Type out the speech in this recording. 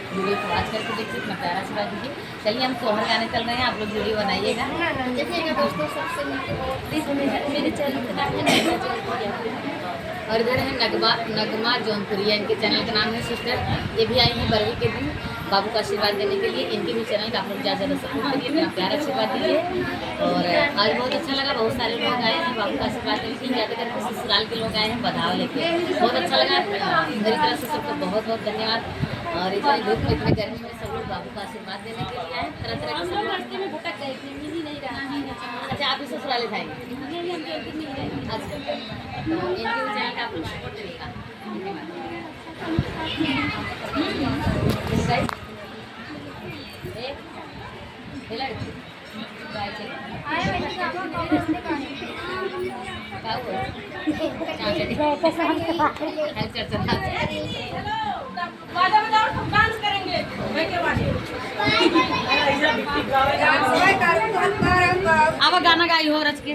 Video को watch करके देखिए, अपना प्यारा आशीर्वाद दीजिए। चलिए हम सोहर गाने चल रहे हैं, आप लोग वीडियो बनाइएगा। देखिएगा दोस्तों, सबसे प्लीज़ मेरे चैनल को और इधर है नगमा जौनपुरिया, इनके चैनल का नाम है सिस्टर। ये भी आई हैं बरवी के दिन बाबू का आशीर्वाद देने के लिए। इनके भी चैनल का आप लोग ज़्यादा सपोर्ट करिए, अपना प्यारा आशीर्वाद दीजिए। और आज बहुत अच्छा लगा, बहुत सारे लोग आए हैं बाबू का आशीर्वाद देने के लिए। ज़्यादा करके ससुराल के लोग आए हैं बधाव लेके, बहुत अच्छा लगा। मेरी तरफ से सबको बहुत बहुत धन्यवाद। और इतनी धूप में, इतनी गर्मी में सब लोग बाबू का आशीर्वाद देने के लिए आए। तरह तरह के सब रास्ते में भटक गए थे, मिल ही नहीं रहा। अच्छा, आप भी ससुराल जाएंगे? अच्छा, तो इनके चैनल का आप लोग सपोर्ट करिएगा। अब गाना गाई हो रच के।